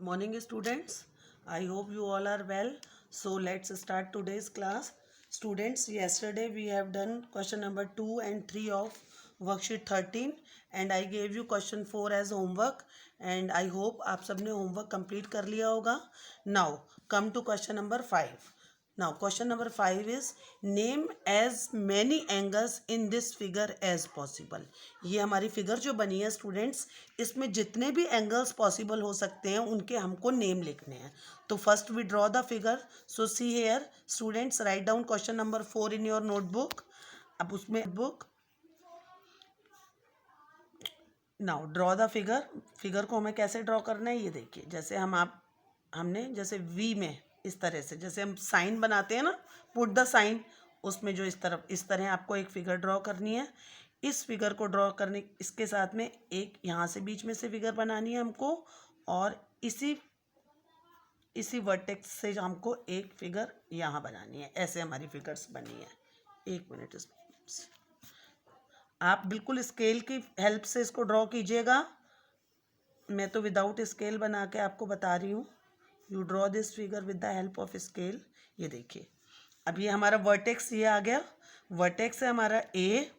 morning students. I hope you all are well. So let's start today's class. Students, yesterday we have done question number 2 and 3 of worksheet 13 and I gave you question 4 as homework and I hope आप सबने homework complete कर लिया होगा. Now come to question number 5. Now question number 5 is name as many angles in this figure as possible. ये हमारी figure जो बनी है स्टूडेंट्स, इसमें जितने भी एंगल्स पॉसिबल हो सकते हैं उनके हमको नेम लिखने हैं. तो first we draw the figure. So see here students, write down question number 4 in your notebook. अब उसमें book now draw the figure. Figure को हमें कैसे ड्रॉ करना है ये देखिए. जैसे हमने जैसे वी में इस तरह से जैसे हम साइन बनाते हैं ना, पुट द साइन, उसमें जो इस तरह आपको एक फिगर ड्रॉ करनी है. इस फिगर को ड्रॉ करने इसके साथ में एक यहाँ से बीच में से फिगर बनानी है हमको और इसी वर्टेक्स से हमको एक फिगर यहाँ बनानी है. ऐसे हमारी फिगर्स बनी है. एक मिनट, आप बिल्कुल स्केल की हेल्प से इसको ड्रॉ कीजिएगा. मैं तो विदाउट स्केल बना के आपको बता रही हूँ. You draw this figure with the help of scale. ये देखिए, अब ये हमारा वर्टेक्स ये आ गया. वर्टेक्स है हमारा ए.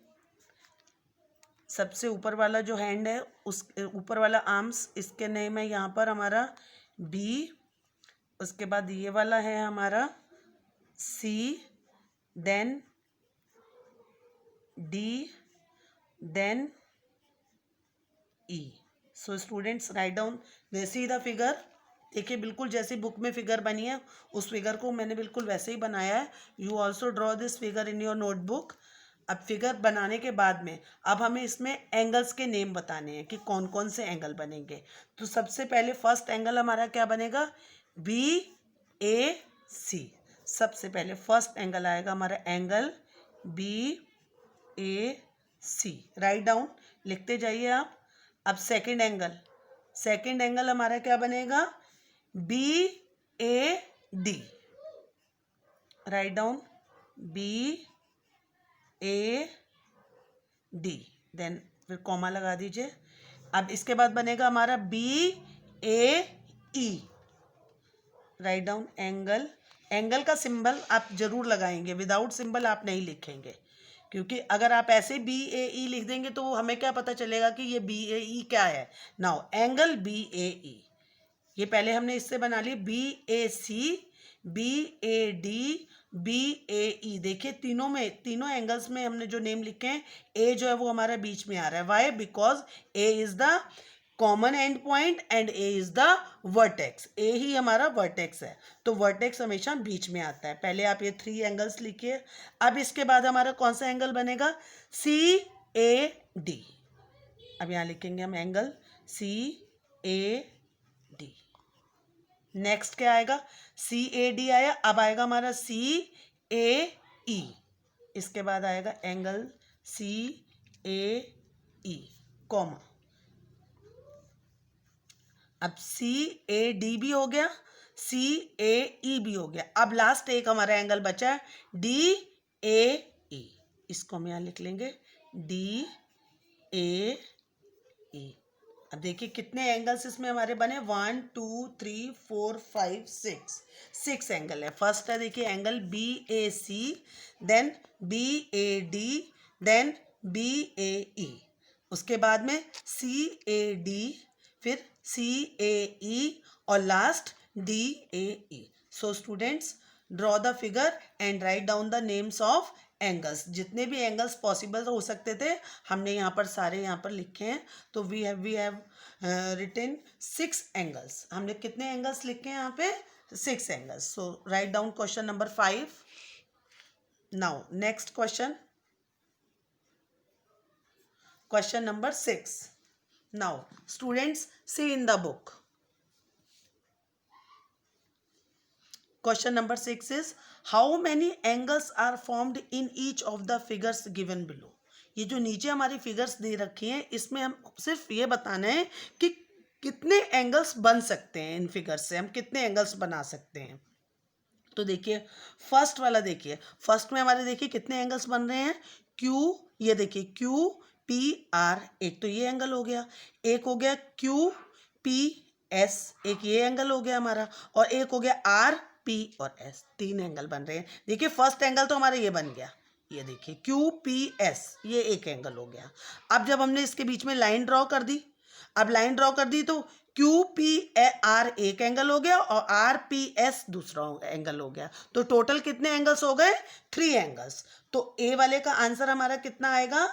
सबसे ऊपर वाला जो हैंड है, उस ऊपर वाला आर्म्स, इसके नेम है यहाँ पर हमारा बी. उसके बाद ये वाला है हमारा सी, देन डी, देन ई. सो स्टूडेंट्स, राइट डाउन वैसे ही द फिगर. देखिए, बिल्कुल जैसी बुक में फिगर बनी है उस फिगर को मैंने बिल्कुल वैसे ही बनाया है. You also draw this figure in your notebook. अब फिगर बनाने के बाद में अब हमें इसमें एंगल्स के नेम बताने हैं कि कौन कौन से एंगल बनेंगे. तो सबसे पहले फर्स्ट एंगल हमारा क्या बनेगा? B A C. सबसे पहले फर्स्ट एंगल आएगा हमारा angle B A C. Write down, लिखते जाइए आप. अब सेकंड एंगल हमारा क्या बनेगा? B A D. Write down, B A D. Then फिर कॉमा लगा दीजिए. अब इसके बाद बनेगा हमारा B A E. Write down, angle का सिंबल आप जरूर लगाएंगे. विदाउट सिंबल आप नहीं लिखेंगे, क्योंकि अगर आप ऐसे बी ए ई लिख देंगे तो हमें क्या पता चलेगा कि ये बी ए ई क्या है. Now angle B A E, ये पहले हमने इससे बना ली. B A C, B A D, B A E. देखिए, तीनों एंगल्स में हमने जो नेम लिखे हैं, ए जो है वो हमारा बीच में आ रहा है. Why? Because A is the common end point and A is the vertex. A ही हमारा वर्टेक्स है, तो वर्टेक्स हमेशा बीच में आता है. पहले आप ये 3 एंगल्स लिखिए. अब इसके बाद हमारा कौन सा एंगल बनेगा? C A D. अब यहाँ लिखेंगे हम angle C A D. Next क्या आएगा? सी ए डी आया. अब आएगा हमारा सी ए ई. इसके बाद आएगा एंगल सी ए ई कॉमा. अब सी ए डी भी हो गया, सी ए ई भी हो गया. अब लास्ट एक हमारा एंगल बचा है डी ए ई. इसको हम यहाँ लिख लेंगे डी ए ई. अब देखिए कितने एंगल्स इसमें हमारे बने. 1 2 3 4 5 6 एंगल है. फर्स्ट है देखिए angle B A C, then B A D, then B A E. उसके बाद में सी ए डी, फिर सी ए ई और last D A E. So students, draw the figure and write down the names of angles. जितने भी angles possible हो सकते थे हमने यहाँ पर सारे यहाँ पर लिखे हैं. तो वी हैव रिटन 6 एंगल्स. हमने कितने एंगल्स लिखे हैं यहाँ पे? 6 angles. So write down question number 5. Now next question number 6. Now students, see in the book. Question number 6 is how many angles are formed in each of the figures given below. ये जो नीचे हमारी figures दे रखी हैं, इसमें हम सिर्फ ये बताना है कि कितने एंगल्स बन सकते हैं. इन फिगर्स से हम कितने एंगल्स बना सकते हैं. तो देखिए फर्स्ट वाला, देखिए फर्स्ट में हमारे देखिए कितने एंगल्स बन रहे हैं. क्यू, ये देखिए क्यू पी आर, एक तो ये एंगल हो गया. एक हो गया क्यू पी एस, एक ये एंगल हो गया हमारा, और एक हो गया आर पी और एस, 3 एंगल बन रहे हैं। देखिए फर्स्ट एंगल तो हमारा ये बन गया, ये देखिए क्यू पी एस, ये एक एंगल हो गया। अब जब हमने इसके बीच में लाइन ड्रॉ कर दी, अब लाइन ड्रॉ कर दी तो क्यू पी आर एक एंगल हो गया और आर पी एस दूसरा एंगल हो गया। तो टोटल कितने एंगल्स हो गए? 3 एंगल्स। तो ए वाले का आंसर हमारा कितना आएगा?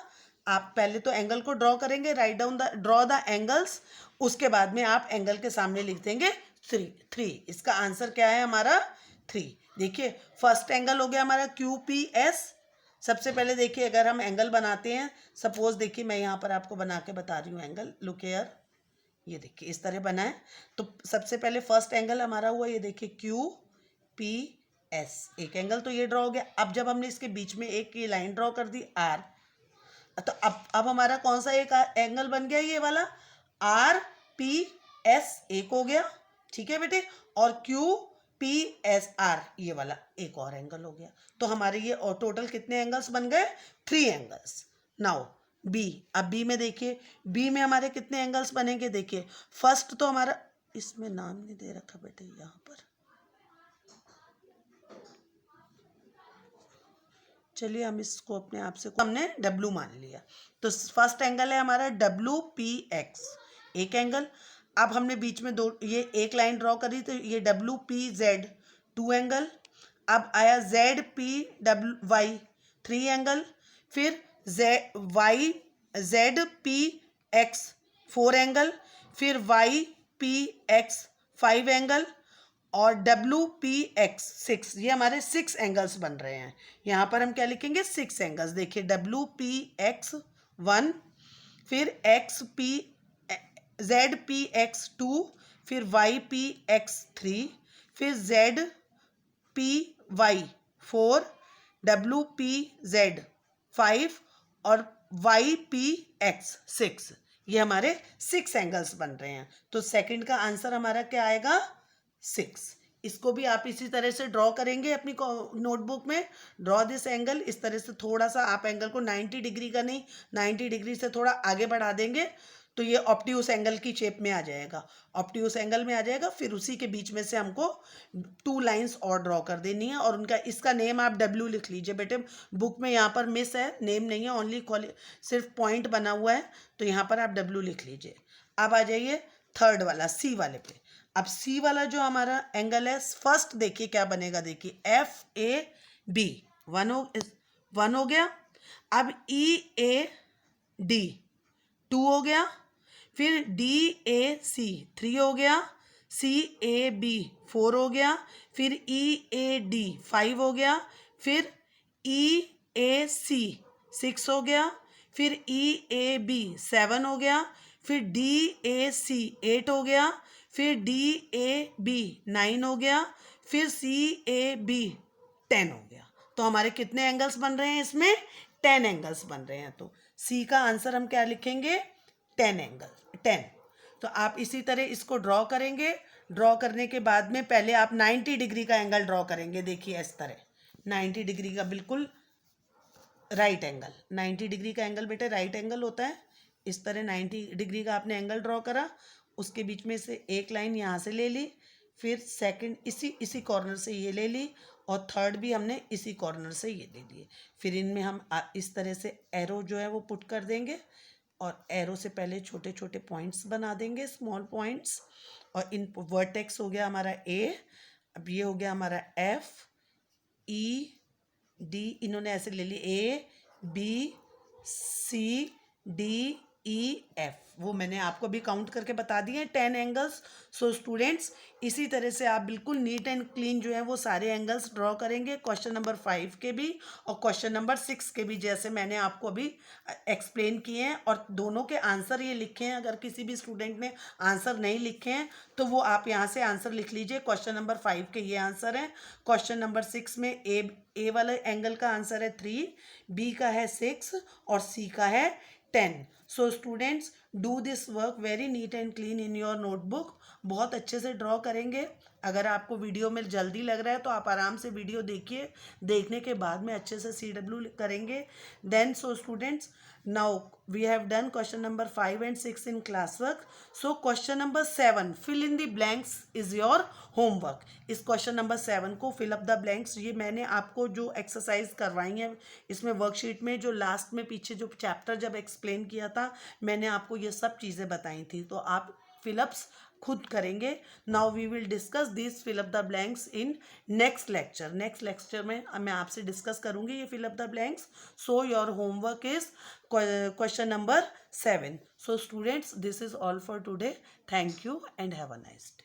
आप पहले तो एंगल को ड्रॉ करेंगे, write down the draw the angles, उसके बाद में आप एंगल के सामने लिख देंगे 3। इसका आंसर क्या है हमारा? 3। देखिए फर्स्ट एंगल हो गया हमारा क्यू पी एस। सबसे पहले देखिए अगर हम एंगल बनाते हैं, सपोज देखिए मैं यहाँ पर आपको बना के बता रही हूँ एंगल, लुक हियर, ये देखिए इस तरह बना है। तो सबसे पहले फर्स्ट एंगल हमारा हुआ, ये देखिए क्यू पी एस, एक एंगल तो ये ड्रॉ हो गया। अब जब हमने इसके बीच में एक ये लाइन ड्रॉ कर दी आर, तो अब हमारा कौन सा एक एंगल बन गया? ये वाला आर पी एस एक हो गया, ठीक है बेटे, और क्यू पी एस आर ये वाला एक और एंगल हो गया। तो हमारे ये और टोटल कितने एंगल्स बन गए? 3 एंगल्स। नाउ बी, अब बी में देखिए, बी में हमारे कितने एंगल्स बनेंगे? देखिए फर्स्ट तो हमारा, इसमें नाम नहीं दे रखा बेटे यहाँ पर, चलिए हम इसको अपने आप से हमने डब्लू मान लिया। तो फर्स्ट एंगल है हमारा डब्लू पी एक्स, एक एंगल। अब हमने बीच में दो ये एक लाइन ड्रॉ करी, तो ये डब्लू पी जेड 2 एंगल। अब आया Z P W Y 3 angle. फिर जेड पी एक्स 4 एंगल। फिर वाई पी एक्स 5 एंगल और डब्लू पी एक्स 6, ये हमारे 6 एंगल्स बन रहे हैं। यहाँ पर हम क्या लिखेंगे? 6 एंगल्स। देखिए डब्लू पी एक्स 1, फिर X P Z P X 2, फिर वाई पी एक्स 3, फिर Z P Y 4, W P Z 5 और वाई पी एक्स 6, ये हमारे 6 एंगल्स बन रहे हैं। तो सेकंड का आंसर हमारा क्या आएगा? 6। इसको भी आप इसी तरह से ड्रॉ करेंगे अपनी नोटबुक में। ड्रॉ दिस एंगल, इस तरह से थोड़ा सा आप एंगल को 90 डिग्री का नहीं, 90 डिग्री से थोड़ा आगे बढ़ा देंगे तो ये ऑब्ट्यूस एंगल की शेप में आ जाएगा, ऑब्ट्यूस एंगल में आ जाएगा। फिर उसी के बीच में से हमको 2 लाइंस और ड्रॉ कर देनी है, और उनका इसका नेम आप डब्ल्यू लिख लीजिए बेटे। बुक में यहाँ पर मिस है, नेम नहीं है, ओनली सिर्फ पॉइंट बना हुआ है, तो यहाँ पर आप डब्ल्यू लिख लीजिए। अब आ जाइए थर्ड वाला सी वाले पे। अब सी वाला जो हमारा एंगल है, फर्स्ट देखिए क्या बनेगा, देखिए एफ ए बी 1 हो गया। अब ई ए डी 2 हो गया। फिर डी ए सी 3 हो गया। सी ए बी 4 हो गया। फिर ई ए डी 5 हो गया। फिर ई ए सी 6 हो गया। फिर ई ए बी 7 हो गया। फिर डी ए सी 8 हो गया। फिर डी ए बी 9 हो गया। फिर सी ए बी 10 हो गया। तो हमारे कितने एंगल्स बन रहे हैं इसमें? 10 एंगल्स बन रहे हैं। तो सी का आंसर हम क्या लिखेंगे? 10 एंगल, 10। तो आप इसी तरह इसको ड्रॉ करेंगे। ड्रॉ करने के बाद में पहले आप 90 डिग्री का एंगल ड्रॉ करेंगे। देखिए इस तरह 90 डिग्री का बिल्कुल राइट एंगल, 90 डिग्री का एंगल बेटे राइट एंगल होता है। इस तरह 90 डिग्री का आपने एंगल ड्रॉ करा, उसके बीच में से एक लाइन यहाँ से ले ली, फिर सेकंड इसी कॉर्नर से ये ले ली, और थर्ड भी हमने इसी कॉर्नर से ये ले लिए। फिर इनमें हम इस तरह से एरो जो है वो पुट कर देंगे, और एरो से पहले छोटे छोटे पॉइंट्स बना देंगे, स्मॉल पॉइंट्स। और इन वर्टेक्स हो गया हमारा ए, अब ये हो गया हमारा एफ ई डी, इन्होंने ऐसे ले ली A B C D E F, वो मैंने आपको भी काउंट करके बता दिए 10 एंगल्स। सो स्टूडेंट्स इसी तरह से आप बिल्कुल नीट एंड क्लीन जो है वो सारे एंगल्स ड्रॉ करेंगे, क्वेश्चन नंबर 5 के भी और क्वेश्चन नंबर 6 के भी, जैसे मैंने आपको अभी एक्सप्लेन किए हैं। और दोनों के आंसर ये लिखे हैं। अगर किसी भी स्टूडेंट ने आंसर नहीं लिखे हैं तो वो आप यहाँ से आंसर लिख लीजिए। क्वेश्चन नंबर 5 के ये आंसर हैं। क्वेश्चन नंबर 6 में ए वाले एंगल का आंसर है 3, बी का है 6 और सी का है 10. So students, do this work very neat and clean in your notebook. बहुत अच्छे से ड्रॉ करेंगे। अगर आपको वीडियो में जल्दी लग रहा है तो आप आराम से वीडियो देखिए, देखने के बाद में अच्छे से CW करेंगे। Then so students, now we have done question number 5 and 6 in class work. So question number 7, fill in the blanks is your homework. इस क्वेश्चन नंबर 7 को फिल अप द ब्लैंक्स, ये मैंने आपको जो एक्सरसाइज करवाई है इसमें वर्कशीट में, जो लास्ट में पीछे जो चैप्टर जब एक्सप्लेन किया था मैंने आपको ये सब चीज़ें बताई थी, तो आप फिलअप्स खुद करेंगे। Now we will discuss this fill up the blanks in next lecture. Next lecture में मैं आपसे डिस्कस करूंगी ये fill up the blanks. So your homework is question number 7। So students, this is all for today. Thank you and have a nice day.